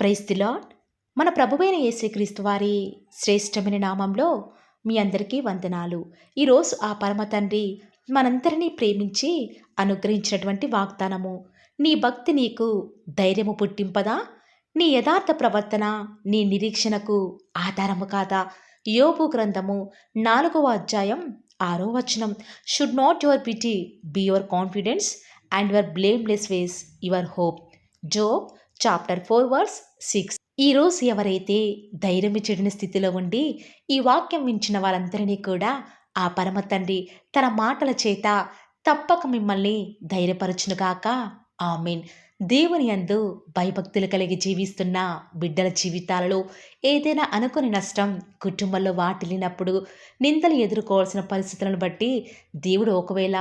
Praise the lord. మన ప్రభువైన యేసుక్రీస్తు వారి శ్రేష్టమైన నామంలో మీ అందరికీ వందనాలు. ఈరోజు ఆ పరమ తండ్రి మనందరినీ ప్రేమించి అనుగ్రహించినటువంటి వాగ్దానము, నీ భక్తి నీకు ధైర్యము పుట్టింపదా, నీ యథార్థ ప్రవర్తన నీ నిరీక్షణకు ఆధారము కాదా. యోబు గ్రంథము 4వ అధ్యాయం 6వ వచనం. Should not your pity be your confidence and your blameless ways your hope. Job chapter 4 verse 6. ఈరోజు ఎవరైతే ధైర్యం చెడిన స్థితిలో ఉండి ఈ వాక్యం వించిన వారందరినీ కూడా ఆ పరమ తండ్రి తన మాటల చేత తప్పక మిమ్మల్ని ధైర్యపరచునుగాక. ఆమేన్. దేవుని యందు భయభక్తులు కలిగి జీవిస్తున్న బిడ్డల జీవితాలలో ఏదైనా అనుకుని నష్టం కుటుంబంలో వాటిల్లినప్పుడు, నిందలు ఎదుర్కోవాల్సిన పరిస్థితులను బట్టి దేవుడు ఒకవేళ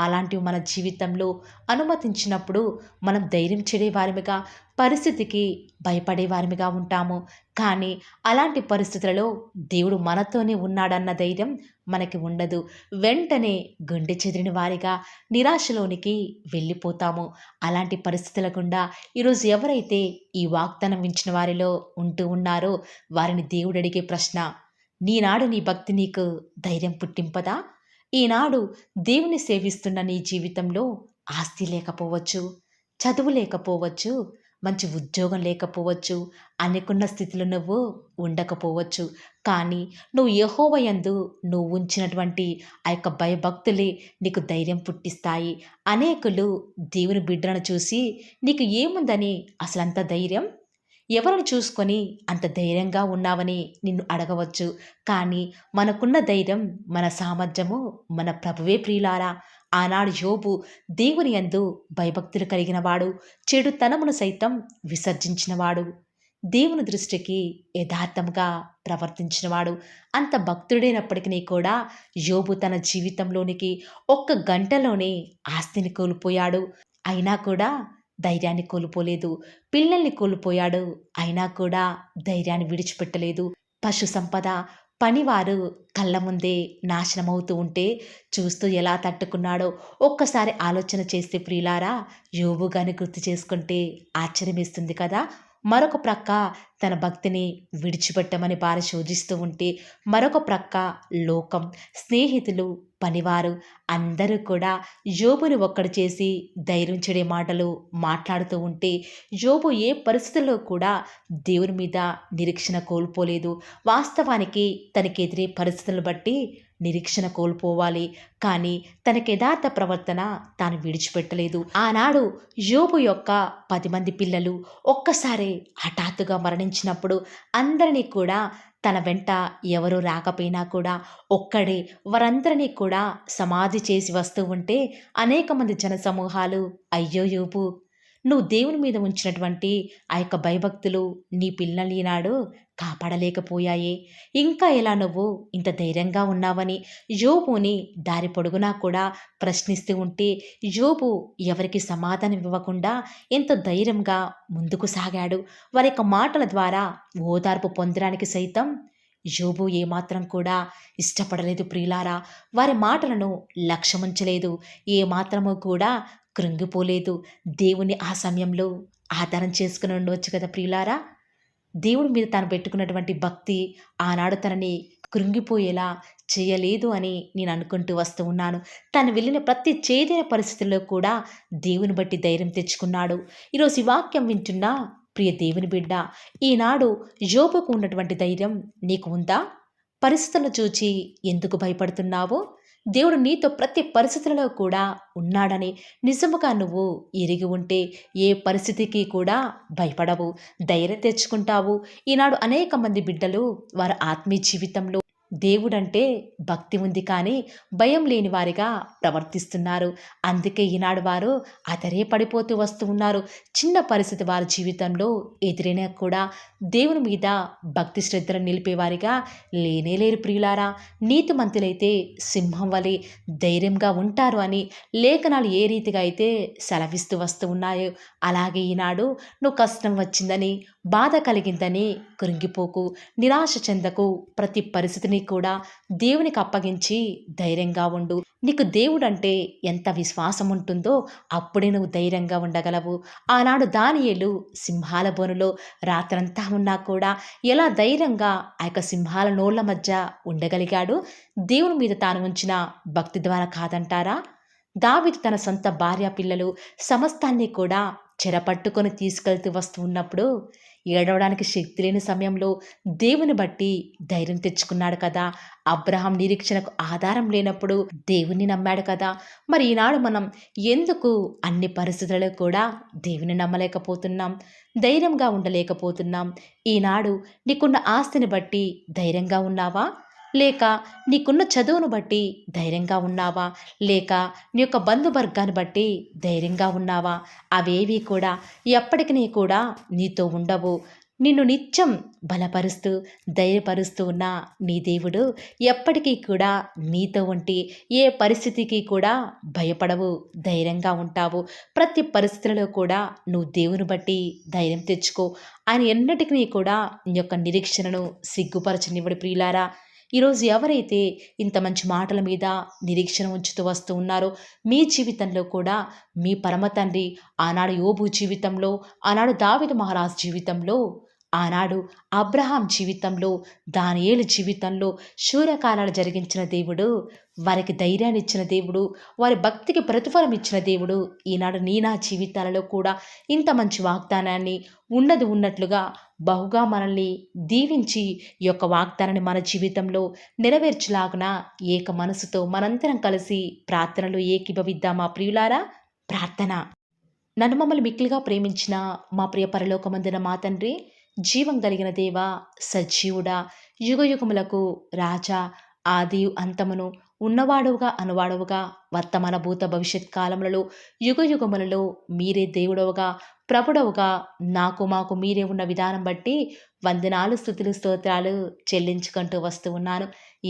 అలాంటివి మన జీవితంలో అనుమతించినప్పుడు మనం ధైర్యం చెడేవారిమిగా, పరిస్థితికి భయపడేవారిమిగా ఉంటాము. కానీ అలాంటి పరిస్థితులలో దేవుడు మనతోనే ఉన్నాడన్న ధైర్యం మనకి ఉండదు. వెంటనే గుండె చెదిరిన వారిగా నిరాశలోనికి వెళ్ళిపోతాము. అలాంటి పరిస్థితుల గుండా ఈరోజు ఎవరైతే ఈ వాగ్దానం వించిన వారిలో ఉంటూ ఉన్నారో వారిని దేవుడు అడిగే ప్రశ్న, నీనాడు నీ భక్తి నీకు ధైర్యం పుట్టింపదా? ఈనాడు దేవుని సేవిస్తున్న నీ జీవితంలో ఆస్తి లేకపోవచ్చు, చదువు లేకపోవచ్చు, మంచి ఉద్యోగం లేకపోవచ్చు, అనుకున్న స్థితిలో నువ్వు ఉండకపోవచ్చు. కానీ నువ్వు యెహోవా యందు నువ్వు ఉంచినటువంటి ఆ యొక్క భయభక్తులే నీకు ధైర్యం పుట్టిస్తాయి. అనేకులు దేవుని బిడ్డలను చూసి నీకు ఏముందని అసలంత ధైర్యం, ఎవరిని చూసుకొని అంత ధైర్యంగా ఉన్నావని నిన్ను అడగవచ్చు. కానీ మనకున్న ధైర్యం, మన సామర్థ్యము మన ప్రభువే ప్రియులారా. ఆనాడు యోబు దేవుని యందు భయభక్తులు కలిగిన వాడు, చెడుతనమును సైతం విసర్జించినవాడు, దేవుని దృష్టికి యథార్థంగా ప్రవర్తించినవాడు. అంత భక్తుడైనప్పటికీ కూడా యోబు తన జీవితంలోనికి ఒక్క గంటలోనే ఆస్తిని కోల్పోయాడు. అయినా కూడా ధైర్యాన్ని కోల్పోలేదు. పిల్లల్ని కోల్పోయాడు. అయినా కూడా ధైర్యాన్ని విడిచిపెట్టలేదు. పశు సంపద, పనివారు కళ్ళ ముందే నాశనమవుతూ ఉంటే చూస్తూ ఎలా తట్టుకున్నాడో ఒక్కసారి ఆలోచన చేస్తే ప్రియులారా, యోబు గాని గుర్తు చేసుకుంటే ఆశ్చర్యమేస్తుంది కదా. మరొక ప్రక్క తన భక్తిని విడిచిపెట్టమని భార్య శోధిస్తూ ఉంటే, మరొక ప్రక్క లోకం, స్నేహితులు, పనివారు అందరూ కూడా యోబుని ఒక్కడు చేసి ధైర్యం చెడే మాటలు మాట్లాడుతూ ఉంటే, యోబు ఏ పరిస్థితుల్లో కూడా దేవుని మీద నిరీక్షణ కోల్పోలేదు. వాస్తవానికి తనకి ఎదురే పరిస్థితులను బట్టి నిరీక్షణ కోల్పోవాలి, కానీ తనకి యథార్థ ప్రవర్తన తాను విడిచిపెట్టలేదు. ఆనాడు యోబు యొక్క 10 మంది పిల్లలు ఒక్కసారే హఠాత్తుగా మరణించినప్పుడు అందరినీ కూడా తన వెంట ఎవరు రాకపోయినా కూడా ఒక్కడే వారందరినీ కూడా సమాధి చేసి వస్తూ ఉంటే అనేక మంది జనసమూహాలు, అయ్యో యోబు, నువ్వు దేవుని మీద ఉంచినటువంటి ఆ యొక్క భయభక్తులు నీ పిల్లల్ని ఈనాడు కాపాడలేకపోయాయే, ఇంకా ఎలా నువ్వు ఇంత ధైర్యంగా ఉన్నావని యోబుని దారి పొడుగునా కూడా ప్రశ్నిస్తూ ఉంటే, యోబు ఎవరికి సమాధానం ఇవ్వకుండా ఎంతో ధైర్యంగా ముందుకు సాగాడు. వారి యొక్క మాటల ద్వారా ఓదార్పు పొందడానికి సైతం యోబు ఏమాత్రం కూడా ఇష్టపడలేదు ప్రియులారా. వారి మాటలను లక్ష్యముంచలేదు. ఏమాత్రము కూడా కృంగిపోలేదు. దేవుని ఆ సమయంలో ఆధారం చేసుకుని ఉండవచ్చు కదా ప్రియులారా. దేవుడి మీద తాను పెట్టుకున్నటువంటి భక్తి ఆనాడు తనని కృంగిపోయేలా చేయలేదు అని నేను అనుకుంటూ వస్తూ ఉన్నాను. తను వెళ్ళిన ప్రతి చేదైన పరిస్థితుల్లో కూడా దేవుని బట్టి ధైర్యం తెచ్చుకున్నాడు. ఈరోజు ఈ వాక్యం వింటున్న ప్రియ దేవుని బిడ్డ, ఈనాడు యోబుకు ఉన్నటువంటి ధైర్యం నీకు ఉందా? పరిస్థితులను చూచి ఎందుకు భయపడుతున్నావు? దేవుడు నీతో ప్రతి పరిస్థితులలో కూడా ఉన్నాడని నిజముగా నువ్వు ఎరిగి ఉంటే ఏ పరిస్థితికి కూడా భయపడవు, ధైర్యం తెచ్చుకుంటావు. ఈనాడు అనేక మంది బిడ్డలు వారి ఆత్మీయ జీవితంలో దేవుడంటే భక్తి ఉంది కానీ భయం లేని వారిగా ప్రవర్తిస్తున్నారు. అందుకే ఈనాడు వారు అదరే పడిపోతూ వస్తూ ఉన్నారు. చిన్న పరిస్థితి వారి జీవితంలో ఎదురైనా కూడా దేవుని మీద భక్తి శ్రద్ధలు నిలిపేవారిగా లేనేలేరు ప్రియులారా. నీతిమంతులైతే సింహం వలె ధైర్యంగా ఉంటారు అని లేఖనాలు ఏ రీతిగా అయితే సెలవిస్తూ వస్తూ ఉన్నాయో, అలాగే ఈనాడు నువ్వు కష్టం వచ్చిందని, బాధ కలిగిందని కృంగిపోకు, నిరాశ చెందకు. ప్రతి పరిస్థితిని కూడా దేవునికి అప్పగించి ధైర్యంగా ఉండు. నీకు దేవుడంటే ఎంత విశ్వాసం ఉంటుందో అప్పుడే నువ్వు ధైర్యంగా ఉండగలవు. ఆనాడు దానియేలు సింహాల బోనులో రాత్రంతా ఉన్నా కూడా ఎలా ధైర్యంగా ఆ యొక్క సింహాల నోళ్ల మధ్య ఉండగలిగాడు? దేవుని మీద తాను ఉంచిన భక్తి ద్వారా కాదంటారా? దావీదు తన సొంత భార్య పిల్లలు సమస్తాన్ని కూడా చెరపట్టుకొని తీసుకెళ్తూ వస్తూ ఉన్నప్పుడు ఏడవడానికి శక్తి లేని సమయంలో దేవుని బట్టి ధైర్యం తెచ్చుకున్నాడు కదా. అబ్రహాం నిరీక్షణకు ఆధారం లేనప్పుడు దేవుణ్ణి నమ్మాడు కదా. మరి ఈనాడు మనం ఎందుకు అన్ని పరిస్థితులలో కూడా దేవుని నమ్మలేకపోతున్నాం, ధైర్యంగా ఉండలేకపోతున్నాం? ఈనాడు నీకున్న ఆస్తిని బట్టి ధైర్యంగా ఉన్నావా? లేక నీకున్న చదువును బట్టి ధైర్యంగా ఉన్నావా? లేక నీ యొక్క బంధువర్గాన్ని బట్టి ధైర్యంగా ఉన్నావా? అవేవి కూడా ఎప్పటికీ కూడా నీతో ఉండవు. నిన్ను నిత్యం బలపరుస్తూ ధైర్యపరుస్తూ ఉన్న నీ దేవుడు ఎప్పటికీ కూడా నీతో ఉండి ఏ పరిస్థితికి కూడా భయపడవు, ధైర్యంగా ఉంటావు. ప్రతి పరిస్థితులలో కూడా నువ్వు దేవుని బట్టి ధైర్యం తెచ్చుకో. ఆయన ఎన్నటికీ కూడా నీ యొక్క నిరీక్షణను సిగ్గుపరచనివ్వడు ప్రియులారా. ఈరోజు ఎవరైతే ఇంత మంచి మాటల మీద నిరీక్షణ ఉంచుతూ వస్తూ ఉన్నారో మీ జీవితంలో కూడా మీ పరమ తండ్రి ఆనాడు యోబు జీవితంలో, ఆనాడు దావీదు మహారాజు జీవితంలో, ఆనాడు అబ్రహాం జీవితంలో, దానియేలు జీవితంలో శూరకాలాలు జరిగించిన దేవుడు, వారికి ధైర్యాన్ని ఇచ్చిన దేవుడు, వారి భక్తికి ప్రతిఫలం ఇచ్చిన దేవుడు ఈనాడు నీ నా జీవితాలలో కూడా ఇంత మంచి వాగ్దానాన్ని ఉన్నది ఉన్నట్లుగా బహుగా మనల్ని దీవించి ఈ యొక్క వాగ్దానాన్ని మన జీవితంలో నెరవేర్చులాగున ఏక మనసుతో మనందరం కలిసి ప్రార్థనలు ఏకీభవిద్దామా ప్రియులారా? ప్రార్థన. నన్ను మమ్మల్ని మిక్కిలిగా ప్రేమించిన మా ప్రియ పరలోకమందున మా తండ్రి, జీవం కలిగిన దేవా, సజీవుడా, యుగయుగములకు రాజా, ఆదియు అంతమును, ఉన్నవాడవుగా అనువాడవుగా, వర్తమాన భూత భవిష్యత్ కాలములలో యుగయుగములలో మీరే దేవుడవుగా ప్రభుడవుగా నాకు మాకు మీరే ఉన్న విధానం బట్టి వందనాలు స్తుతులు స్తోత్రాలు చెల్లించుకుంటూ వస్తూ ఉన్నాను.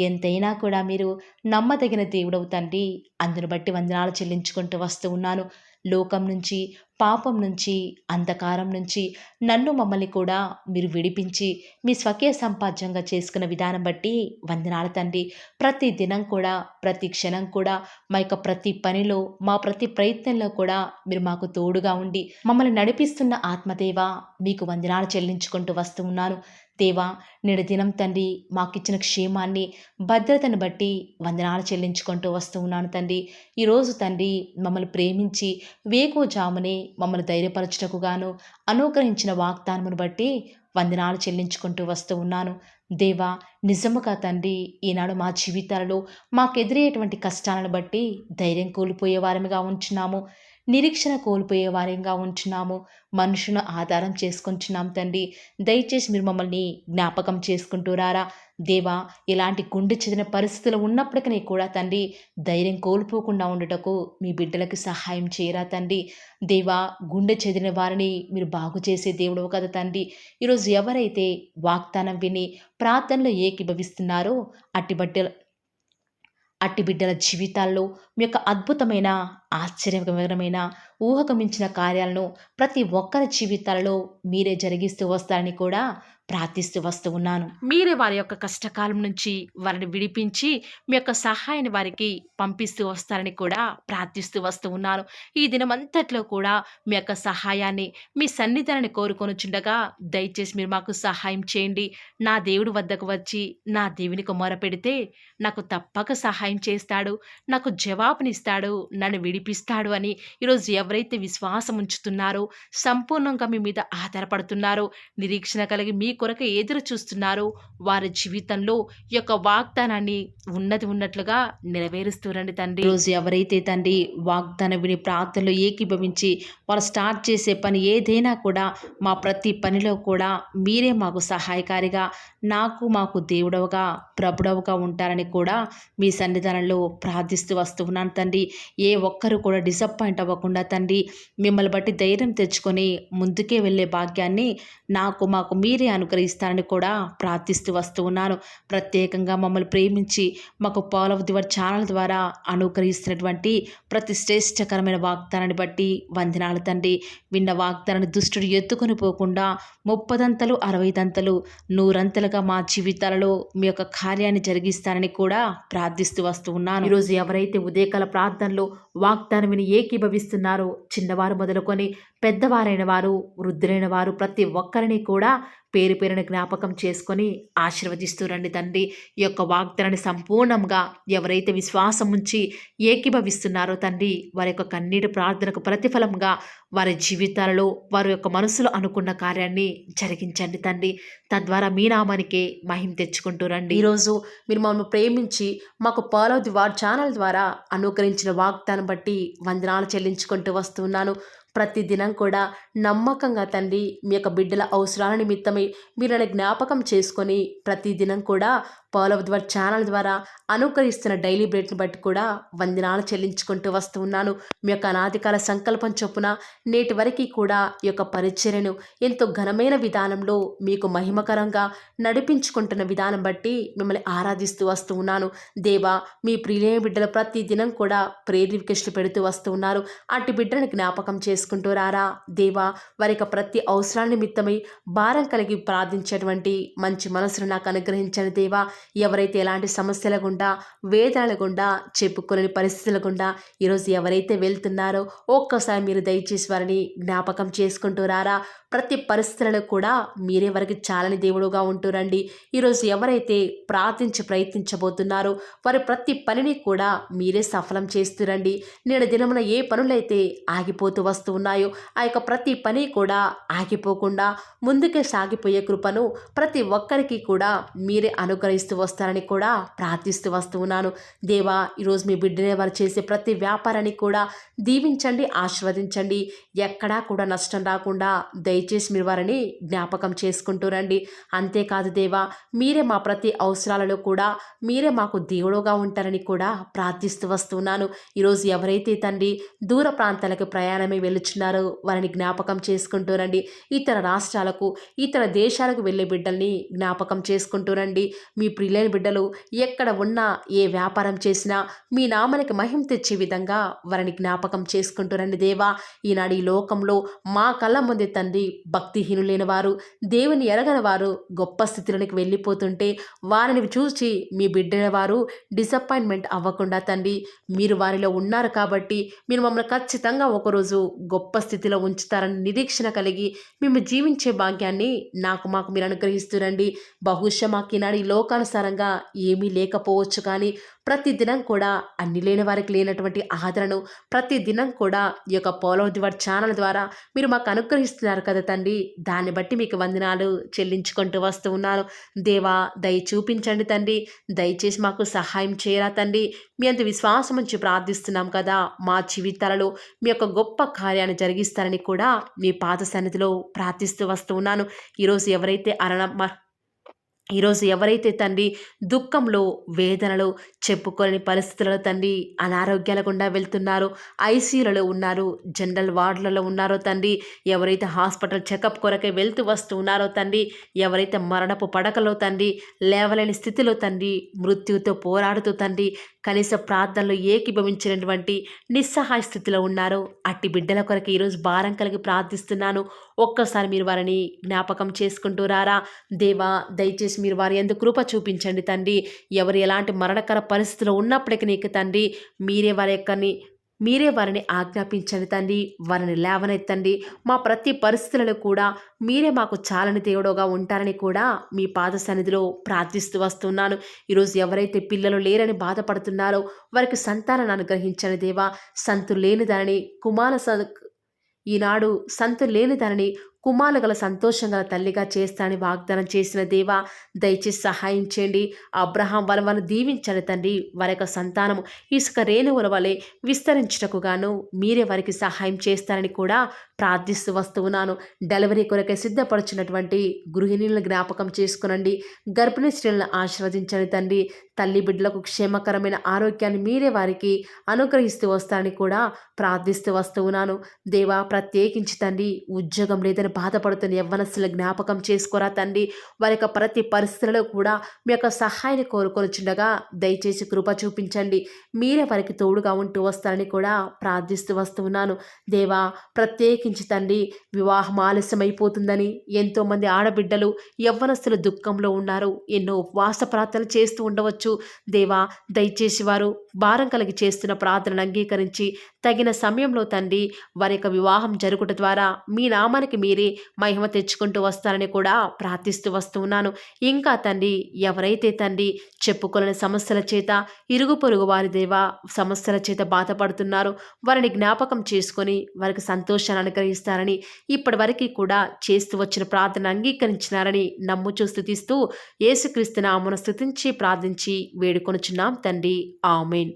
ఎంతైనా కూడా మీరు నమ్మదగిన దేవుడవు తండ్రి, అందును బట్టి వందనాలు చెల్లించుకుంటూ వస్తూ ఉన్నాను. లోకం నుంచి, పాపం నుంచి, అంధకారం నుంచి నన్ను మమ్మల్ని కూడా మీరు విడిపించి మీ స్వకీయ సంపాద్యంగా చేసుకున్న విధానం బట్టి వందనాలు తండ్రి. ప్రతి దినం కూడా, ప్రతి క్షణం కూడా, మా యొక్క ప్రతి పనిలో, మా ప్రతి ప్రయత్నంలో కూడా మీరు మాకు తోడుగా ఉండి మమ్మల్ని నడిపిస్తున్న ఆత్మదేవ మీకు వందనాలు చెల్లించుకుంటూ వస్తూ ఉన్నాను. దేవా, నేడు దినం తండ్రి మాకిచ్చిన క్షేమాన్ని, భద్రతను బట్టి వందనాలు చెల్లించుకుంటూ వస్తూ ఉన్నాను తండ్రి. ఈరోజు తండ్రి మమ్మల్ని ప్రేమించి వేకువజామునే మమ్మల్ని ధైర్యపరచుటకు గాను అనుగ్రహించిన వాగ్దానమును బట్టి వందనాలు చెల్లించుకుంటూ వస్తూ ఉన్నాను. దేవా, నిజముగా తండ్రి ఈనాడు మా జీవితాలలో మాకెదురయ్యేటువంటి కష్టాలను బట్టి ధైర్యం కోల్పోయే వారమిగా ఉంచున్నాము, నిరీక్షణ కోల్పోయే వారంగా ఉంచున్నాము, మనుషును ఆధారం చేసుకుంటున్నాం తండ్రి. దయచేసి మీరు మమ్మల్ని జ్ఞాపకం చేసుకుంటూ రారా దేవా. ఇలాంటి గుండె చెదిన పరిస్థితులు ఉన్నప్పటికీ కూడా తండ్రి ధైర్యం కోల్పోకుండా ఉండటకు మీ బిడ్డలకు సహాయం చేయరా తండ్రి. దేవా, గుండె చెదిరిన వారిని మీరు బాగు చేసే దేవుడు కదా తండ్రి. ఈరోజు ఎవరైతే వాగ్దానం విని ప్రార్థనలో ఏకీభవిస్తున్నారో అట్టి బిడ్డల జీవితాల్లో మీ యొక్క అద్భుతమైన, ఆశ్చర్యకరమైన, ఊహకు మించిన కార్యాలను ప్రతి ఒక్కరి జీవితాలలో మీరే జరిగిస్తూ వస్తారని కూడా ప్రార్థిస్తూ వస్తూ ఉన్నాను. మీరే వారి యొక్క కష్టకాలం నుంచి వారిని విడిపించి మీ యొక్క సహాయాన్ని వారికి పంపిస్తూ వస్తారని కూడా ప్రార్థిస్తూ వస్తూ ఉన్నాను. ఈ దినమంతట్లో కూడా మీ యొక్క సహాయాన్ని, మీ సన్నిధానాన్ని కోరుకొనుచుండగా దయచేసి మీరు మాకు సహాయం చేయండి. నా దేవుడి వద్దకు వచ్చి నా దేవునికి మొరపెడితే నాకు తప్పక సహాయం చేస్తాడు, నాకు జవాబునిస్తాడు, నన్ను విడిపిస్తాడు అని ఈరోజు ఎవరైతే విశ్వాసం ఉంచుతున్నారో, సంపూర్ణంగా మీ మీద ఆధారపడుతున్నారో, నిరీక్షణ కలిగి మీ కొరకు ఎదురు చూస్తున్నారో వారి జీవితంలో ఈ యొక్క వాగ్దానాన్ని ఉన్నది ఉన్నట్లుగా నెరవేరుస్తురండి తండ్రి. ఈరోజు ఎవరైతే తండ్రి వాగ్దానం విని ప్రార్థనలో ఏకీభవించి వారు స్టార్ట్ చేసే పని ఏదైనా కూడా మా ప్రతి పనిలో కూడా మీరే మాకు సహాయకారిగా, నాకు మాకు దేవుడవుగా ప్రభుడవుగా ఉంటారని కూడా మీ సన్నిధానంలో ప్రార్థిస్తూ వస్తూ ఉన్నాను తండ్రి. ఏ ఒక్కరు ఎవ్వరు కూడా డిసప్పాయింట్ అవ్వకుండా తండ్రి మిమ్మల్ని బట్టి ధైర్యం తెచ్చుకొని ముందుకే వెళ్ళే భాగ్యాన్ని మాకు మీరే అనుగ్రహిస్తారని కూడా ప్రార్థిస్తూ వస్తూ ఉన్నాను. ప్రత్యేకంగా మమ్మల్ని ప్రేమించి మాకు Paul of the word channel ద్వారా అనుగ్రహిస్తున్నటువంటి ప్రతి శ్రేష్టకరమైన వాగ్దానాన్ని బట్టి వందనాలు తండ్రి. విన్న వాగ్దానాన్ని దుష్టుడు ఎత్తుకొని పోకుండా 30 60 100 మా జీవితాలలో మీ యొక్క కార్యాన్ని జరిగిస్తారని కూడా ప్రార్థిస్తూ వస్తూ ఉన్నాను. ఈరోజు ఎవరైతే ఉదయకాల ప్రార్థనలో వాగ్దానం విని ఏకీభవిస్తున్నారో చిన్నవారు మొదలుకొని పెద్దవారైన వారు వృద్ధులైన వారు ప్రతి ఒక్కరిని కూడా పేరు పేరున జ్ఞాపకం చేసుకొని ఆశీర్వదిస్తూ రండి తండ్రి. ఈ యొక్క వాగ్దానాన్ని సంపూర్ణంగా ఎవరైతే విశ్వాసం ఉంచి ఏకీభవిస్తున్నారో తండ్రి వారి యొక్క కన్నీటి ప్రార్థనకు ప్రతిఫలంగా వారి జీవితాలలో వారి యొక్క మనసులో అనుకున్న కార్యాన్ని జరిగించండి తండ్రి. తద్వారా మీ నామానికే మహిమ తెచ్చుకుంటూ రండి. ఈరోజు మీరు మమ్మల్ని ప్రేమించి మాకు Paul of the word channel ద్వారా అనుగ్రహించిన వాగ్దానం బట్టి వందనాలు చెల్లించుకుంటూ వస్తున్నాను. ప్రతిదినం కూడా నమ్మకంగా తండ్రి మీ యొక్క బిడ్డల అవసరాల నిమిత్తమై మీరు నన్ను జ్ఞాపకం చేసుకొని ప్రతిదినం కూడా Paul of the word channel ద్వారా అనుకరిస్తున్న డైలీ బ్రెడ్ని బట్టి కూడా వందనాలు చెల్లించుకుంటూ వస్తూ ఉన్నాను. మీ యొక్క అనాదికాల సంకల్పం చొప్పున నేటి వరకు కూడా ఈ యొక్క పరిచర్యను ఎంతో ఘనమైన విధానంలో మీకు మహిమకరంగా నడిపించుకుంటున్న విధానం బట్టి మిమ్మల్ని ఆరాధిస్తూ వస్తూ ఉన్నాను. దేవా, మీ ప్రియులైన బిడ్డలు ప్రతి దినం కూడా ప్రేయర్ రిక్వెస్ట్లు పెడుతూ వస్తూ ఉన్నారు. అట్టి బిడ్డని జ్ఞాపకం చేసుకుంటూ రారా దేవా. వారి యొక్క ప్రతి అవసరాల నిమిత్తమై భారం కలిగి ప్రార్థించేటువంటి మంచి మనసును నాకు అనుగ్రహించండి దేవా. ఎవరైతే ఎలాంటి సమస్యల గుండా వేదనల గుండా చెప్పుకోలేని పరిస్థితుల గుండా ఈరోజు ఎవరైతే వెళ్తున్నారో ఒక్కసారి మీరు దయచేసి వారిని జ్ఞాపకం చేసుకుంటూ రారా. ప్రతి పరిస్థితులలో కూడా మీరే వారికి చాలని దేవుడుగా ఉంటూరండి. ఈరోజు ఎవరైతే ప్రయత్నించబోతున్నారో వారి ప్రతి పనిని కూడా మీరే సఫలం చేస్తురండి. నేడు దినమున ఏ పనులైతే ఆగిపోతూ వస్తూ ఉన్నాయో ఆ యొక్క ప్రతి పని కూడా ఆగిపోకుండా ముందుకే సాగిపోయే కృపను ప్రతి ఒక్కరికి కూడా మీరే అనుగ్రహిస్తూ వస్తారని కూడా ప్రార్థిస్తూ వస్తూ ఉన్నాను. దేవా, ఈరోజు మీ బిడ్డనే వారు చేసే ప్రతి వ్యాపారాన్ని కూడా దీవించండి, ఆశీర్వదించండి. ఎక్కడా కూడా నష్టం రాకుండా దయచేసి మీరు వారిని జ్ఞాపకం చేసుకుంటూ రండి. అంతేకాదు దేవా, మీరే మా ప్రతి అవసరాలలో కూడా మీరే మాకు దేవుడుగా ఉంటారని కూడా ప్రార్థిస్తూ వస్తున్నాను. ఈరోజు ఎవరైతే తండ్రి దూర ప్రాంతాలకు ప్రయాణమై వెళ్ళుచున్నారో వారిని జ్ఞాపకం చేసుకుంటూ రండి. ఇతర రాష్ట్రాలకు ఇతర దేశాలకు వెళ్ళే బిడ్డల్ని జ్ఞాపకం చేసుకుంటూ రండి. మీ ప్రియులైన బిడ్డలు ఎక్కడ ఉన్నా ఏ వ్యాపారం చేసినా మీ నామానికి మహిమ తెచ్చే విధంగా వారిని జ్ఞాపకం చేసుకుంటూ రండి దేవా. ఈనాడు ఈ లోకంలో మా కళ్ళ ముందే తండ్రి భక్తిహీనులైన వారు, దేవుని ఎరగని వారు గొప్ప స్థితిలోనికి వెళ్ళిపోతుంటే వారిని చూసి మీ బిడ్డల వారు డిసప్పాయింట్మెంట్ అవ్వకుండా తండ్రి మీరు వారిలో ఉన్నారు కాబట్టి మీరు మమ్మల్ని ఖచ్చితంగా ఒకరోజు గొప్ప స్థితిలో ఉంచుతారని నిరీక్షణ కలిగి మేము జీవించే భాగ్యాన్ని మాకు మీరు అనుగ్రహిస్తురండి. బహుశా మాకు ఈనాడు ఈ లోకానుసారంగా ఏమీ లేకపోవచ్చు, కానీ ప్రతిదినం కూడా అన్ని లేని వారికి లేనటువంటి ఆదరణను ప్రతిదినం కూడా ఈ యొక్క Paul of the word channel ద్వారా మీరు మాకు అనుగ్రహిస్తున్నారు కదా తండ్రి. దాన్ని బట్టి మీకు వందనాలు చెల్లించుకుంటూ వస్తూ ఉన్నాను. దేవా, దయ చూపించండి తండ్రి. దయచేసి మాకు సహాయం చేయరా తండ్రి. మీ అంత విశ్వాసం నుంచి ప్రార్థిస్తున్నాం కదా. మా జీవితాలలో మీ యొక్క గొప్ప కార్యాన్ని జరిగిస్తారని కూడా మీ పాద సన్నిధిలో ప్రార్థిస్తూ వస్తూ ఉన్నాను. ఈరోజు ఎవరైతే తండ్రి దుఃఖంలో వేదనలో చెప్పుకోలేని పరిస్థితులలో తండ్రి అనారోగ్యాల గుండా వెళ్తున్నారో, ఐసీయూలలో ఉన్నారు, జనరల్ వార్డులలో ఉన్నారో తండ్రి, ఎవరైతే హాస్పిటల్ చెకప్ కొరకై వెళ్తూ వస్తూ ఉన్నారో తండ్రి, ఎవరైతే మరణపు పడకలో తండ్రి లేవలేని స్థితిలో తండ్రి మృత్యుతో పోరాడుతూ తండ్రి కనీస ప్రార్థనలు ఏకీభవించినటువంటి నిస్సహాయ స్థితిలో ఉన్నారో అట్టి బిడ్డల కొరకు ఈరోజు భారం కలిగి ప్రార్థిస్తున్నాను. ఒక్కసారి మీరు వారిని జ్ఞాపకం చేసుకుంటూ రారా దేవా. దయచేసి మీరు వారి యందు కృప చూపించండి తండ్రి. ఎవరు ఎలాంటి మరణకర పరిస్థితిలో ఉన్నప్పటికీ నీకు తండ్రి మీరే వారిని ఆజ్ఞాపించండి తండ్రి. వారిని లేవనెత్తండి. మా ప్రతి పరిస్థితులలో కూడా మీరే మాకు చాలని దేవుడుగా ఉంటారని కూడా మీ పాద సన్నిధిలో ప్రార్థిస్తూ వస్తున్నాను. ఈరోజు ఎవరైతే పిల్లలు లేరని బాధపడుతున్నారో వారికి సంతానాన్ని అనుగ్రహించండి దేవా. ఈనాడు సంతు లేని దానిని కుమారులు గల సంతోషం గల తల్లిగా చేస్తానని వాగ్దానం చేసిన దేవా, దయచేసి సహాయం చేయండి. అబ్రహాం వలవను దీవించండి తండ్రి. వారి యొక్క సంతానము ఇసుక రేణువుల వలె విస్తరించుటకు గాను మీరే వారికి సహాయం చేస్తారని కూడా ప్రార్థిస్తూ వస్తూ ఉన్నాను. డెలివరీ కొరకై సిద్ధపడుచున్నటువంటి గృహిణులను జ్ఞాపకం చేసుకునండి. గర్భిణీ స్త్రీలను ఆశీర్వదించండి తండ్రి. తల్లి బిడ్డలకు క్షేమకరమైన ఆరోగ్యాన్ని మీరే వారికి అనుగ్రహిస్తూ వస్తారని కూడా ప్రార్థిస్తూ వస్తూ ఉన్నాను. దేవా, ప్రత్యేకించి తండ్రి ఉద్యోగం లేదని బాధపడుతున్న యవ్వనస్తుల జ్ఞాపకం చేసుకోరా తండ్రి. వారి యొక్క ప్రతి పరిస్థితులలో కూడా మీ యొక్క సహాయాన్ని కోరుకొనిచుండగా దయచేసి కృప చూపించండి. మీరే వారికి తోడుగా ఉంటూ వస్తారని కూడా ప్రార్థిస్తూ వస్తూ ఉన్నాను. దేవా, ప్రత్యేకించి తండ్రి వివాహం ఆలస్యమైపోతుందని ఎంతోమంది ఆడబిడ్డలు యవ్వనస్తులు దుఃఖంలో ఉన్నారు. ఎన్నో ఉపవాస ప్రార్థనలు చేస్తూ ఉండవచ్చు. దేవా, దయచేసి వారు భారం కలిగి చేస్తున్న ప్రార్థనను అంగీకరించి తగిన సమయంలో తండ్రి వారి యొక్క వివాహం జరుగుట ద్వారా మీ నామానికి మీరే మహిమ తెచ్చుకుంటూ వస్తారని కూడా ప్రార్థిస్తూ వస్తూ ఉన్నాను. ఇంకా తండ్రి ఎవరైతే తండ్రి చెప్పుకోలేని సమస్యల చేత ఇరుగు పొరుగు వారి దేవా సమస్యల చేత బాధపడుతున్నారు, వారిని జ్ఞాపకం చేసుకొని వారికి సంతోషాన్ని అనుగ్రహిస్తారని ఇప్పటి వరకు కూడా చేస్తూ వచ్చిన ప్రార్థన అంగీకరించినారని నమ్ముచూ స్తుతిస్తూ యేసుక్రీస్తు నామమున స్తుతించి ప్రార్థించి వేడుకొనుచున్నాం తండ్రి. ఆమేన్.